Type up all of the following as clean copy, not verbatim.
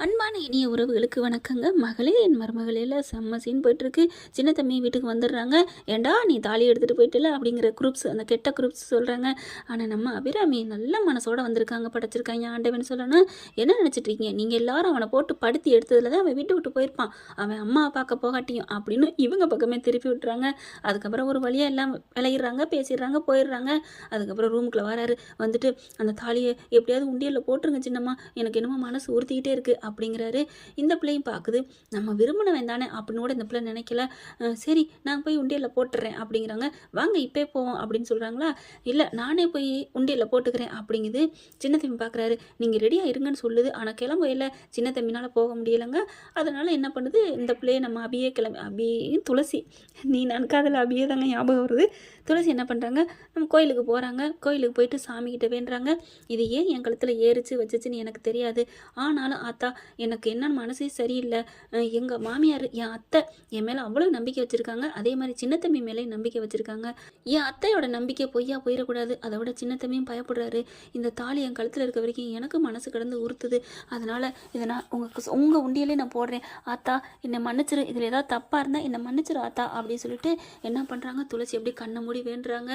அன்பான இனிய உறவுகளுக்கு வணக்கங்க. மகளே என் மருமகளே செம்ம சீன் போயிட்டுருக்கு. சின்ன தம்பி வீட்டுக்கு வந்துடுறாங்க. ஏண்டா நீ தாலி எடுத்துகிட்டு போயிட்டல அப்படிங்கிற குரூப்ஸ், அந்த கெட்ட குரூப்ஸ் சொல்கிறாங்க. ஆனால் நம்ம அபிராமி நல்ல மனசோட வந்திருக்காங்க, படைச்சிருக்காங்க ஆண்டவன் சொல்லணும். என்ன நினச்சிட்டு இருக்கீங்க? நீங்கள் எல்லாரும் அவனை போட்டு படுத்தி எடுத்ததில் தான் அவன் வீட்டு விட்டு போயிருப்பான். அவன் அம்மா பார்க்க போகாட்டியும் அப்படின்னு இவங்க பக்கமே திருப்பி விட்டுறாங்க. அதுக்கப்புறம் ஒரு வழியாக எல்லாம் விளையிடுறாங்க, பேசிடுறாங்க, போயிடுறாங்க. அதுக்கப்புறம் ரூமுக்குள்ளே வராரு. வந்துட்டு அந்த தாலியை எப்படியாவது உண்டியலில் போட்டுருங்க சின்னம்மா, எனக்கு என்னமோ மனசு உறுத்திக்கிட்டே இருக்குது அப்படிங்கிறாரு. இந்த பிள்ளையும் பார்க்குது, நம்ம விரும்பினவன் தானே அப்படின்னு கூட இந்த பிள்ளை நினைக்கல. சரி நான் போய் உண்டியலில் போட்டுறேன் அப்படிங்கிறாங்க. வாங்க இப்போ போவோம் அப்படின்னு சொல்கிறாங்களா. இல்லை நானே போய் உண்டியலில் போட்டுக்கிறேன் அப்படிங்குது. சின்ன தம்பி பார்க்குறாரு, நீங்கள் ரெடியாக இருங்கன்னு சொல்லுது. ஆனால் கிளம்பையில் சின்ன தம்பினால் போக முடியலைங்க. அதனால் என்ன பண்ணுது இந்த பிள்ளையை நம்ம அபியே துளசி, நீ நன்காதில் அபியே தாங்க ஞாபகம் வருது. துளசி என்ன பண்ணுறாங்க, நம்ம கோயிலுக்கு போகிறாங்க. கோயிலுக்கு போயிட்டு சாமிக்கிட்ட வேண்டுறாங்க. இது ஏன் என் கழுத்தில் ஏறிச்சு வச்சுச்சுன்னு எனக்கு தெரியாது. ஆனாலும் ஆத்தா எனக்கு என்னன்னு மனசே சரியில்லை. எங்கள் மாமியார் என் அத்தை என் மேலே அவ்வளோ நம்பிக்கை வச்சுருக்காங்க. அதே மாதிரி சின்ன தம்பி மேலேயும் நம்பிக்கை வச்சுருக்காங்க. என் அத்தையோட நம்பிக்கை பொய்யா போயிடக்கூடாது. அதை விட சின்ன தம்பியும் பயப்படுறாரு. இந்த தாலி என் கழுத்தில் இருக்க வரைக்கும் எனக்கு மனசு கடந்து உறுத்துது. அதனால் இதை நான் உங்கள் உண்டியிலே நான் போடுறேன். ஆத்தா என்னை மன்னிச்சிரு, இதில் ஏதாவது தப்பாக இருந்தால் என்னை மன்னிச்சிரு ஆத்தா அப்படின்னு சொல்லிட்டு என்ன பண்ணுறாங்க, துளசி எப்படி கண்ணை மூடி வேண்டுறாங்க.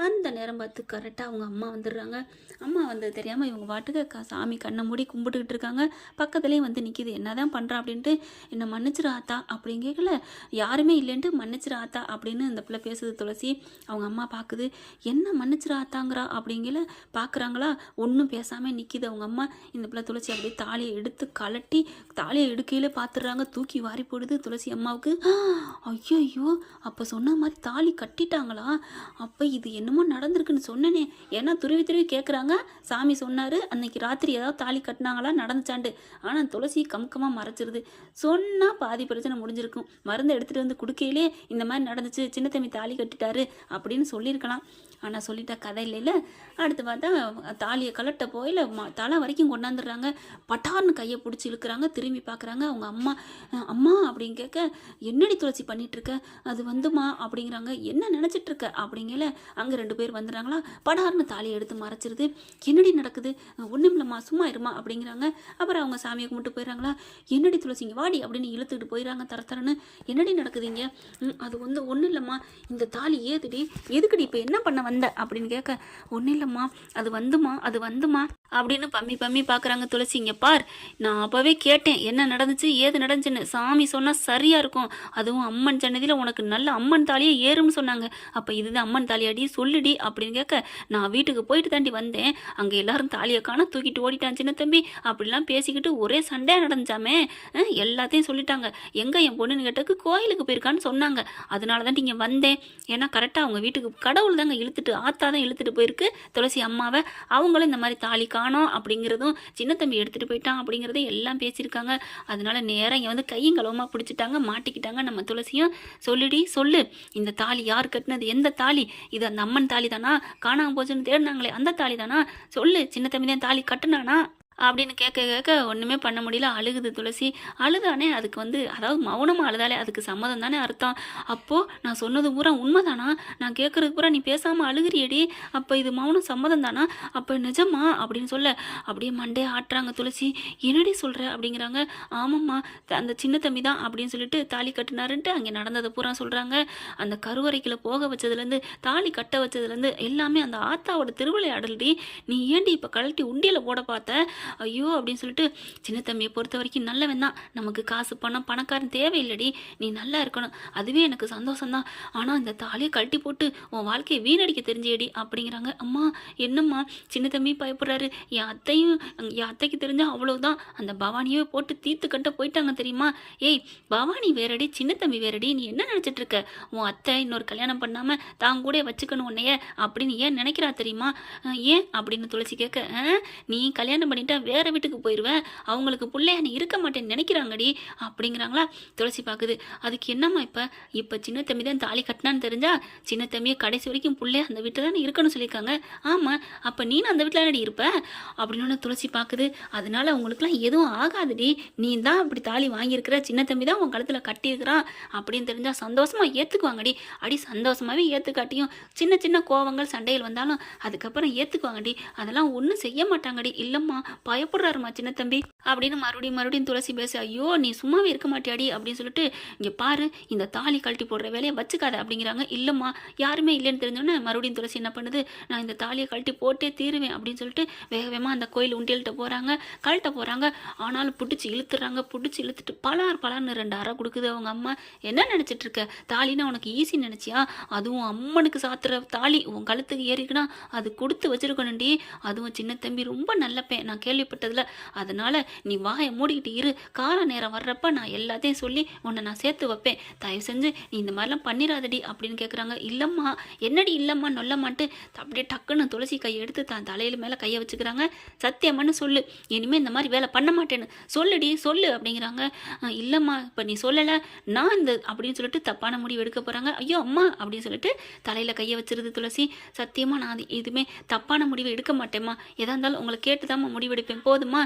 அந்த நேரம் பார்த்து கரெக்டாக அவங்க அம்மா வந்துடுறாங்க. அம்மா வந்தது தெரியாமல் இவங்க பாட்டுக்கு சாமி கண்ணை மூடி கும்பிட்டுக்கிட்டு இருக்காங்க. பக்கத்துலேயும் வந்து நிற்கிது. என்ன தான் பண்ணுறான் அப்படின்ட்டு, என்னை மன்னிச்சிரு ஆத்தா அப்படின்னு கேட்கல, யாருமே இல்லைன்ட்டு மன்னிச்சிரு ஆத்தா அப்படின்னு அந்த பிள்ளை பேசுது. துளசி அவங்க அம்மா பார்க்குது, என்ன மன்னிச்சிரு ஆத்தாங்கிறா அப்படிங்கல பார்க்குறாங்களா. ஒன்றும் பேசாமல் நிற்கிது அவங்க அம்மா. இந்த பிள்ளை துளசி அப்படியே தாலியை எடுத்து கலட்டி தாலியை எடுக்கையில் பார்த்துடுறாங்க. தூக்கி வாரி போடுது துளசி அம்மாவுக்கு. ஐயோ அப்போ சொன்ன மாதிரி தாலி கட்டிட்டாங்களா? அப்போ இது என்னமோ நடந்திருக்குன்னு சொன்னனே. ஏன்னா துருவி துருவி கேட்குறாங்க. சாமி சொன்னார் அன்னைக்கு ராத்திரி ஏதாவது தாலி கட்டினாங்களா நடந்துச்சாண்டு. ஆனால் துளசி கமுக்கமாக மறைச்சிருது. சொன்னால் பாதி பிரச்சனை முடிஞ்சிருக்கும். மருந்து எடுத்துகிட்டு வந்து கொடுக்கையிலே இந்த மாதிரி நடந்துச்சு, சின்ன தம்பி தாலி கட்டிட்டாரு அப்படின்னு சொல்லியிருக்கலாம். ஆனால் சொல்லிட்டா கதை இல்லைல்ல. அடுத்து பார்த்தா தாலியை கலட்ட போயில தலை வரைக்கும் கொண்டாந்துடுறாங்க. பட்டார்னு கையை பிடிச்சி இழுக்கிறாங்க. திரும்பி பார்க்குறாங்க. அவங்க அம்மா அம்மா அப்படின்னு கேட்க, என்னடி துளசி பண்ணிகிட்ருக்க? அது வந்துமா அப்படிங்கிறாங்க. என்ன நினச்சிட்ருக்க அப்படிங்கல அங்கே 2 பேர் வந்துடுறாங்களா. படார்னு தாலியை எடுத்து மறைச்சிருது. என்னடி நடக்குது? ஒன்றும் இல்லைம்மா சும்மா இருமா அப்படிங்கிறாங்க. அப்புறம் அவங்க சாமியை கும்பிட்டு போயிடறாங்களா. என்னடி துளசிங்க வாடி அப்படின்னு இழுத்துக்கிட்டு போயிடறாங்க. தரத்தரன்னு என்னடி நடக்குதுங்க? அது ஒன்றும் இல்லைம்மா, இந்த தாலி ஏதுடி, எதுக்குடி இப்போ என்ன பண்ண வந்த அப்படின்னு கேட்க, ஒன்றும் இல்லைம்மா அது வந்துமா அப்படின்னு பம்மி பார்க்குறாங்க. துளசி இங்கே பார், நான் அப்போவே கேட்டேன் என்ன நடந்துச்சு ஏது நடந்துச்சுன்னு. சாமி சொன்னால் சரியாக இருக்கும். அதுவும் அம்மன் சன்னதியில் உனக்கு நல்ல அம்மன் தாலியே ஏறும்னு சொன்னாங்க. அப்போ இதுதான் அம்மன் தாலியாடி சொல்லுடி அப்படின்னு கேட்க, நான் வீட்டுக்கு போயிட்டு தாண்டி வந்தேன். அங்கே எல்லாரும் தாலியை காண தூக்கிட்டு ஓடிட்டான் சின்ன தம்பி அப்படிலாம் பேசிக்கிட்டு ஒரே சண்டையாக நடந்துச்சாமே. எல்லாத்தையும் சொல்லிட்டாங்க. எங்கே என் பொண்ணுன்னு கேட்டதுக்கு கோயிலுக்கு போயிருக்கான்னு சொன்னாங்க. அதனால தான் நீங்கள் வந்தேன். ஏன்னா கரெக்டாக அவங்க வீட்டுக்கு கடவுள் தாங்க இழுத்துட்டு, ஆத்தா தான் இழுத்துட்டு போயிருக்கு துளசி அம்மாவை. அவங்களும் இந்த மாதிரி தாலி காணோம் அப்படிங்கிறதும் சின்ன தம்பி எடுத்துகிட்டு போயிட்டான் அப்படிங்கிறதும் எல்லாம் பேசியிருக்காங்க. அதனால நேரம் இங்கே வந்து கையும் களவுமாக பிடிச்சிட்டாங்க, மாட்டிக்கிட்டாங்க. நம்ம துளசியும் சொல்லுடி சொல்லு, இந்த தாலி யார் கட்டினது, எந்த தாலி இது? அந்த அம்மன் தாலி தானா? காணாமல் போச்சுன்னு தேடினாங்களே அந்த தாலி தானா? சொல்லு, சின்ன தம்பி தான் தாலி கட்டுனானா அப்படின்னு கேட்க ஒன்றுமே பண்ண முடியல. அழுகுது துளசி. அழுதானே அதுக்கு அதாவது மௌனமாக அழுதாலே அதுக்கு சம்மதம் தானே அர்த்தம். அப்போது நான் சொன்னது பூரா உண்மைதானா? நான் கேட்குறது பூரா நீ பேசாமல் அழுகிறியடி, அப்போ இது மௌனம் சம்மதம் தானா? அப்போ நிஜமா அப்படின்னு சொல்ல அப்படியே மண்டே ஆட்டுறாங்க. துளசி என்னடி சொல்கிற அப்படிங்கிறாங்க. ஆமாம்மா அந்த சின்ன தம்பி தான் அப்படின்னு சொல்லிட்டு தாலி கட்டினாருன்ட்டு அங்கே நடந்ததை பூரா சொல்கிறாங்க. அந்த கருவறைக்குள்ள போக வச்சதுலேருந்து தாலி கட்ட வச்சதுலேருந்து எல்லாமே அந்த ஆத்தாவோட திருவிளையாடல்டி. நீ ஏண்டி இப்போ கழட்டி உண்டியில் போட பார்த்த? ஐயோ அப்படின்னு சொல்லிட்டு, சின்ன தம்பியை பொறுத்த வரைக்கும் நல்லவன் தான். நமக்கு காசு பணம் பணக்காரன் தேவையில்லடி, நீ நல்லா இருக்கணும், அதுவே எனக்கு சந்தோஷம்தான். ஆனால் இந்த தாலியை கழட்டி போட்டு உன் வாழ்க்கையை வீணடிக்க தெரிஞ்சேடி அப்படிங்கிறாங்க. அம்மா என்னம்மா? சின்ன தம்பி பயப்படுறாரு. என் அத்தைக்கு தெரிஞ்சால் அவ்வளோதான், அந்த பவானியே போட்டு தீர்த்து கட்ட போயிட்டாங்க தெரியுமா? ஏய் பவானி வேறடி, சின்ன தம்பி வேறடி, நீ என்ன நினச்சிட்டு இருக்க? உன் அத்தை இன்னொரு கல்யாணம் பண்ணாமல் தான் கூட வச்சுக்கணும் உன்னைய அப்படின்னு ஏன் நினைக்கிறா தெரியுமா? ஏன் அப்படின்னு துளசி கேட்க, நீ கல்யாணம் பண்ணிட்டா வேற வீட்டுக்கு போயிடுவேன், அவங்களுக்கு பிள்ளைய நீ இருக்க மாட்டேன்னு நினைக்கிறாங்கடி அப்படிங்கிறாங்களா. துளசி பார்க்குது. அதுக்கு என்னம்மா இப்போ சின்ன தம்பி தான் தாலி கட்டினான்னு தெரிஞ்சா சின்ன தம்பியை கடைசி வரைக்கும் பிள்ளைய அந்த வீட்டில் தானே இருக்கணும்னு சொல்லியிருக்காங்க. ஆமாம் அப்போ நீனும் அந்த வீட்டில் தானே இருப்ப அப்படின்னு துளசி பார்க்குது. அதனால அவங்களுக்குலாம் எதுவும் ஆகாதுடி, நீ தான் அப்படி தாலி வாங்கியிருக்கிற, சின்ன தம்பி தான் உன் கழுத்தில் கட்டியிருக்கிறான் அப்படின்னு தெரிஞ்சால் சந்தோஷமாக ஏற்றுக்குவாங்கடி. அடி சந்தோஷமாகவே ஏற்றுக்காட்டியும் சின்ன சின்ன கோவங்கள் சண்டைகள் வந்தாலும் அதுக்கப்புறம் ஏற்றுக்குவாங்கடி. அதெல்லாம் ஒன்றும் செய்ய மாட்டாங்கடி. இல்லைம்மா பயப்படுறாருமா சின்ன தம்பி அப்படின்னு மறுபடியும் துளசி பேச, ஐயோ நீ சும்மாவே இருக்க மாட்டியாடி அப்படின்னு சொல்லிட்டு, இங்கே பாரு இந்த தாலி கழட்டி போடுற வேலையை வச்சுக்காத அப்படிங்கிறாங்க. இல்லைம்மா யாருமே இல்லைன்னு தெரிஞ்சோன்னே மறுபடியும் துளசி என்ன பண்ணுது, நான் இந்த தாலியை கழட்டி போட்டே தீருவேன் அப்படின்னு சொல்லிட்டு வேகமாக அந்த கோயில் உண்டியல்கிட்ட போகிறாங்க. கழட்ட போகிறாங்க. ஆனாலும் பிடிச்சி இழுத்துட்டு பலார்னு 2 அறை கொடுக்குது அவங்க அம்மா. என்ன நினச்சிட்டு இருக்க, தாலினா உனக்கு ஈஸி நினச்சியா? அதுவும் அம்மனுக்கு சாத்துற தாலி உன் கழுத்துக்கு ஏறிக்குன்னா அது கொடுத்து வச்சிருக்கணும்டி. அதுவும் சின்ன தம்பி ரொம்ப நல்லப்பேன் நான் கேள்விப்பட்டதில். அதனால் நீ வாயை மூடிக்கிட்டு இரு, கால நேரம் வர்றப்ப நான் எல்லாத்தையும் சொல்லி உன்னை நான் சேர்த்து வைப்பேன். தயவு செஞ்சு நீ இந்த மாதிரிலாம் பண்ணிடாதடி அப்படின்னு கேட்குறாங்க. இல்லைம்மா என்னடி இல்லைம்மா நொல்லமான்ட்டு அப்படியே டக்குன்னு துளசி கையை எடுத்து தான் தலையில் மேலே கையை வச்சுக்கிறாங்க. சத்தியம்மான்னு சொல்லு, இனிமேல் இந்த மாதிரி வேலை பண்ண மாட்டேன்னு சொல்லுடி சொல்லு அப்படிங்கிறாங்க. இல்லைம்மா இப்போ நீ சொல்லலை நான் இந்த அப்படின்னு சொல்லிட்டு தப்பான முடிவு எடுக்க போகிறாங்க. ஐயோ அம்மா அப்படின்னு சொல்லிட்டு தலையில் கையை வச்சிருது துளசி. சத்தியமாக நான் எதுவுமே தப்பான முடிவு எடுக்க மாட்டேம்மா, எதா இருந்தாலும் உங்களை கேட்டுதாம்மா முடிவெடுப்பேன், போதுமா?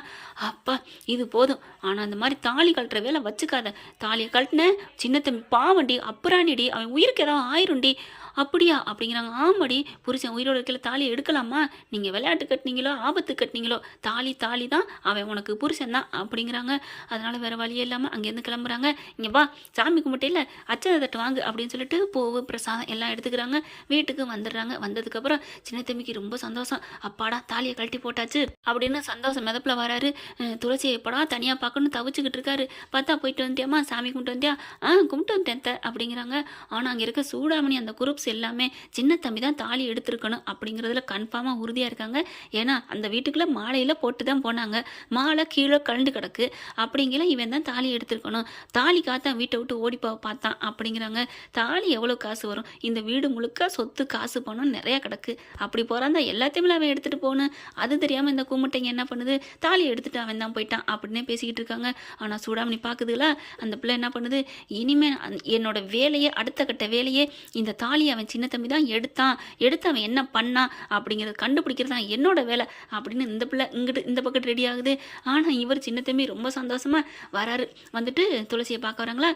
அப்பா இது போதும். ஆனால் அந்த மாதிரி தாலி கழட்டுற வேலை வச்சுக்காத. தாலியை கழட்டின சின்ன தம்பி பாவண்டி, அப்புறானிடி, அவன் உயிருக்கு ஏதாவது ஆயிரும்டி. அப்படியா அப்படிங்கிறாங்க. ஆமாடி, புருஷன் உயிரோடு இருக்கிற தாலியை எடுக்கலாமா? நீங்கள் விளையாட்டு கட்டினீங்களோ ஆபத்து கட்டினீங்களோ தாலி தான், அவன் உனக்கு புருஷன் தான் அப்படிங்கிறாங்க. அதனால் வேறு வழியே இல்லாமல் அங்கேருந்து கிளம்புறாங்க. இங்கே வா சாமி கும்பிட்டையில் அச்சதை தட்டு வாங்கு அப்படின்னு சொல்லிட்டு பூவு பிரசாதம் எல்லாம் எடுத்துக்கிறாங்க. வீட்டுக்கு வந்துடுறாங்க. வந்ததுக்கப்புறம் சின்ன தம்பிக்கு ரொம்ப சந்தோஷம். அப்பாடா தாலியை கழட்டி போட்டாச்சு அப்படின்னு சந்தோஷம் மிதப்பில் வராரு. துளசியை எப்படா தனியாக பார்க்கணும்னு தவிச்சுக்கிட்டு இருக்காரு. பார்த்தா போயிட்டு வந்தியாம்மா சாமி கும்பிட்டு வந்தியா? கும்பிட்டு வந்தேன் அப்படிங்கிறாங்க. ஆனால் அங்கே இருக்க சூடாமணி அந்த குரூப்ஸ் எல்லாமே சின்ன தம்பி தான் தாலி எடுத்துருக்கணும் அப்படிங்கிறதுல கன்ஃபார்மாக உறுதியாக இருக்காங்க. ஏன்னா அந்த வீட்டுக்குள்ளே மாலையில் போட்டு தான் போனாங்க. மாலை கீழே கலந்து கிடக்கு. அப்படிங்கிற இவன் தான் தாலி எடுத்துருக்கணும். தாலி காத்தான் வீட்டை விட்டு ஓடி பார்த்தான் அப்படிங்கிறாங்க. தாலி எவ்வளோ காசு வரும்? இந்த வீடு முழுக்க சொத்து காசு பணம் நிறையா கிடக்கு. அப்படி போகிறான் எல்லாத்தையுமே அவன் எடுத்துகிட்டு போகணும். அது தெரியாமல் இந்த கும்பிட்டைங்க என்ன பண்ணுது, தாலி எடுத்துகிட்டு அவன் தான் போயிட்டான் அப்படின்னே பேசிக்கிட்டு இருக்காங்க. ஆனால் சூடாமணி பார்க்குதுங்களா, அந்த பிள்ளை என்ன பண்ணுது, இனிமேல் என்னோட வேலையே அடுத்த கட்ட வேலையே இந்த தாலி அவன் சின்ன தம்பி தான் எடுத்து அவன் என்ன பண்ணான் அப்படிங்கிறத கண்டுபிடிக்கிறது தான் என்னோட வேலை அப்படின்னு இந்த பிள்ளை இங்கிட்டு இந்த பக்கத்து ரெடி ஆகுது. ஆனால் இவர் சின்ன தம்பி ரொம்ப சந்தோஷமாக வராரு. வந்துட்டு துளசியை பார்க்க வராங்களா.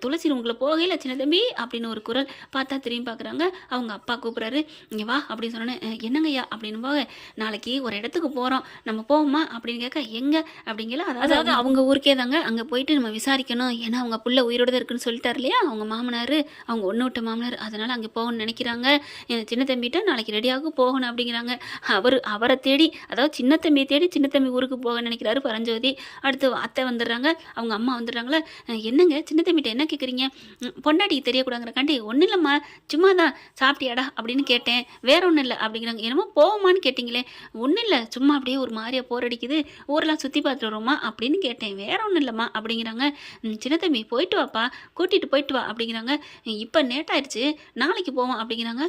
துளசி உங்களை போகையில் சின்ன தம்பி அப்படின்னு ஒரு குரல். பார்த்தா திரும்பி பார்க்குறாங்க. அவங்க அப்பா கூப்பிட்றாரு. இங்கே வா அப்படின்னு சொன்னேன். என்னங்கய்யா அப்படின்னு போக, நாளைக்கு ஒரு இடத்துக்கு போகிறோம் நம்ம போவோமா அப்படின்னு கேட்க, எங்கே அப்படிங்கல, அதாவது அவங்க ஊருக்கே தாங்க. அங்கே போயிட்டு நம்ம விசாரிக்கணும். ஏன்னா அவங்க புள்ள உயிரோட தான் இருக்குன்னு சொல்லிட்டார் இல்லையா அவங்க மாமனார், அவங்க ஒன்று விட்ட மாமனார். அதனால் அங்கே போகணும்னு நினைக்கிறாங்க. சின்ன தம்பிகிட்ட நாளைக்கு ரெடியாக போகணும் அப்படிங்கிறாங்க. அவரை தேடி, அதாவது சின்ன தம்பியை தேடி சின்ன தம்பி ஊருக்கு போக நினைக்கிறாரு பரஞ்சோதி. அடுத்து அத்தை வந்துடுறாங்க. அவங்க அம்மா வந்துடுறாங்களே. என்னங்க சின்ன தம்பிகிட்ட என்ன கேட்குறீங்க? பொண்டாட்டிக்கு தெரியக்கூடாங்கிறக்காண்டி. ஒன்றும் இல்லைம்மா சும்மா தான், சாப்பிட்டியாடா அப்படின்னு கேட்டேன், வேற ஒன்றும் இல்லை அப்படிங்கிறாங்க. என்னமோ போவோமான்னு கேட்டிங்களே. ஒன்றும் இல்லை சும்மா அப்படியே ஒரு மாதிரியா போர் அடிக்குது, ஊரெலாம் சுற்றி பார்த்துட்டு வரோமா அப்படின்னு கேட்டேன், வேற ஒன்றும் இல்லைம்மா அப்படிங்கிறாங்க. சின்ன தம்பி போயிட்டு வாப்பா, கூட்டிகிட்டு போயிட்டு வா அப்படிங்கிறாங்க. இப்போ நேட்டாயிடுச்சு நாளைக்கு போவோம் அப்படிங்கிறாங்க.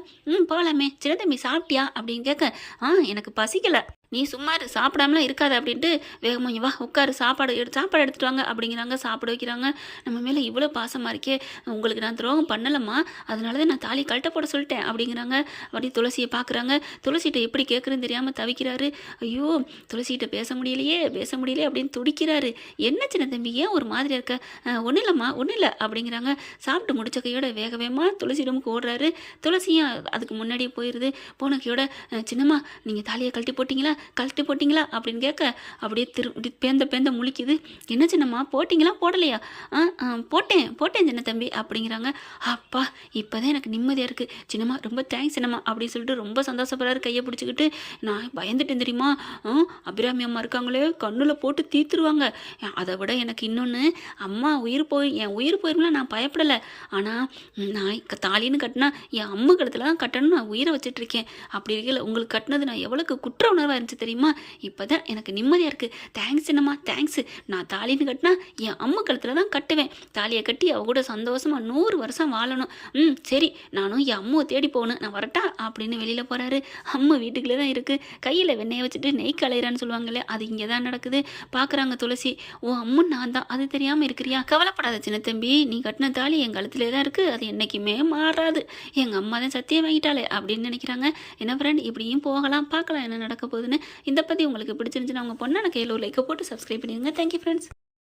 போகலாமே. சின்ன தம்பி சாப்பிட்டியா அப்படின்னு கேட்க, எனக்கு பசிக்கலை, நீ சும்மா சாப்பிடாமலாம் இருக்காது அப்படின்ட்டு வேகமாக வா உட்காரு, சாப்பாடு எடுத்துட்டு வாங்க அப்படிங்கிறாங்க. சாப்பிட வைக்கிறாங்க. நம்ம மேலே இவ்வளோ பாசமாக இருக்கே, உங்களுக்கு நான் துரோகம் பண்ணலம்மா, அதனால தான் நான் தாலி கழட்ட போட சொல்லிட்டேன் அப்படிங்கிறாங்க. அப்படி துளசியை பார்க்குறாங்க. துளசிகிட்ட எப்படி கேட்குறதுன்னு தெரியாமல் தவிக்கிறாரு. ஐயோ துளசிகிட்ட பேச முடியலையே அப்படின்னு துடிக்கிறாரு. என்ன சின்ன தம்பி ஏன் ஒரு மாதிரி இருக்க? ஒன்றும் இல்லைம்மா ஒன்றும் இல்லை அப்படிங்கிறாங்க. சாப்பிட்டு முடிச்ச கையோட வேகமாக துளசி ரூமுக்கு ஓடுறாரு. துளசியும் அதுக்கு முன்னாடியே போயிடுது. போன கையோட, சின்னம்மா நீங்கள் தாலியை கழட்டி போட்டிங்களா அப்படின்னு கேட்க, அப்படியே பேந்த முழிக்குது. என்ன சின்னம்மா போட்டிங்களா போடலையா? போட்டேன் சின்ன தம்பி அப்படிங்கிறாங்க. அப்பா இப்போதான் எனக்கு நிம்மதியாக இருக்குது சின்னம்மா, ரொம்ப தேங்க்ஸ் சின்னம்மா அப்படின்னு சொல்லிட்டு ரொம்ப சந்தோஷப்படுறாரு. கையை பிடிச்சிக்கிட்டு. நான் பயந்துட்டேன் தெரியுமா, அபிராமி அம்மா இருக்காங்களே கண்ணில் போட்டு தீத்துருவாங்க. அதை விட எனக்கு இன்னொன்று, அம்மா என் உயிர் போயிருங்களா நான் பயப்படலை. ஆனால் நான் தாலின்னு கட்டினா என் அம்மா கழுத்தில் தான் கட்டணும்னு நான் உயிரை வச்சுட்ருக்கேன். அப்படி இருக்கல உங்களுக்கு கட்டினது நான் எவ்வளோக்கு குற்ற உணர்வாக இருந்துச்சு தெரியுமா? இப்போ தான் எனக்கு நிம்மதியாக இருக்குது. தேங்க்ஸ் சின்னம்மா தேங்க்ஸ். நான் தாலின்னு கட்டினா என் அம்மா கழுத்தில் தான் கட்டுவேன். தாலியை கட்டி அவ கூட சந்தோஷமாக 100 வருஷம் வாழணும். சரி நானும் என் அம்மாவை தேடி போகணும், நான் வரட்டா அப்படின்னு வெளியில் போகிறாரு. அம்மா வீட்டுக்குள்ளே தான் இருக்குது. கையில் வெண்ணெயை வச்சுட்டு நெய் கலையிறான்னு சொல்லுவாங்களே, அது இங்கே தான் நடக்குது. பார்க்குறாங்க துளசி. ஓ அம்மு நான் தான், அது தெரியாமல் இருக்கிறியா? கவலைப்படாத சின்ன தம்பி, நீ கட்டின தாலி என் கழுத்திலே தான் இருக்குது, அது என்றைக்குமே மாறாது. எங்கள் அம்மா தான் சத்தியம் வாங்கிட்டாலே அப்படின்னு நினைக்கிறாங்க. என்ன ஃப்ரெண்ட், இப்படியும் போகலாம், பார்க்கலாம் என்ன நடக்க போகுதுன்னு. இந்த பற்றி உங்களுக்கு பிடிச்சிருந்துச்சுன்னா உங்கள் பொண்ணான கையில் ஒரு லைக்கை போட்டு சப்ஸ்கிரைப் பண்ணிடுங்க. Thank you friends.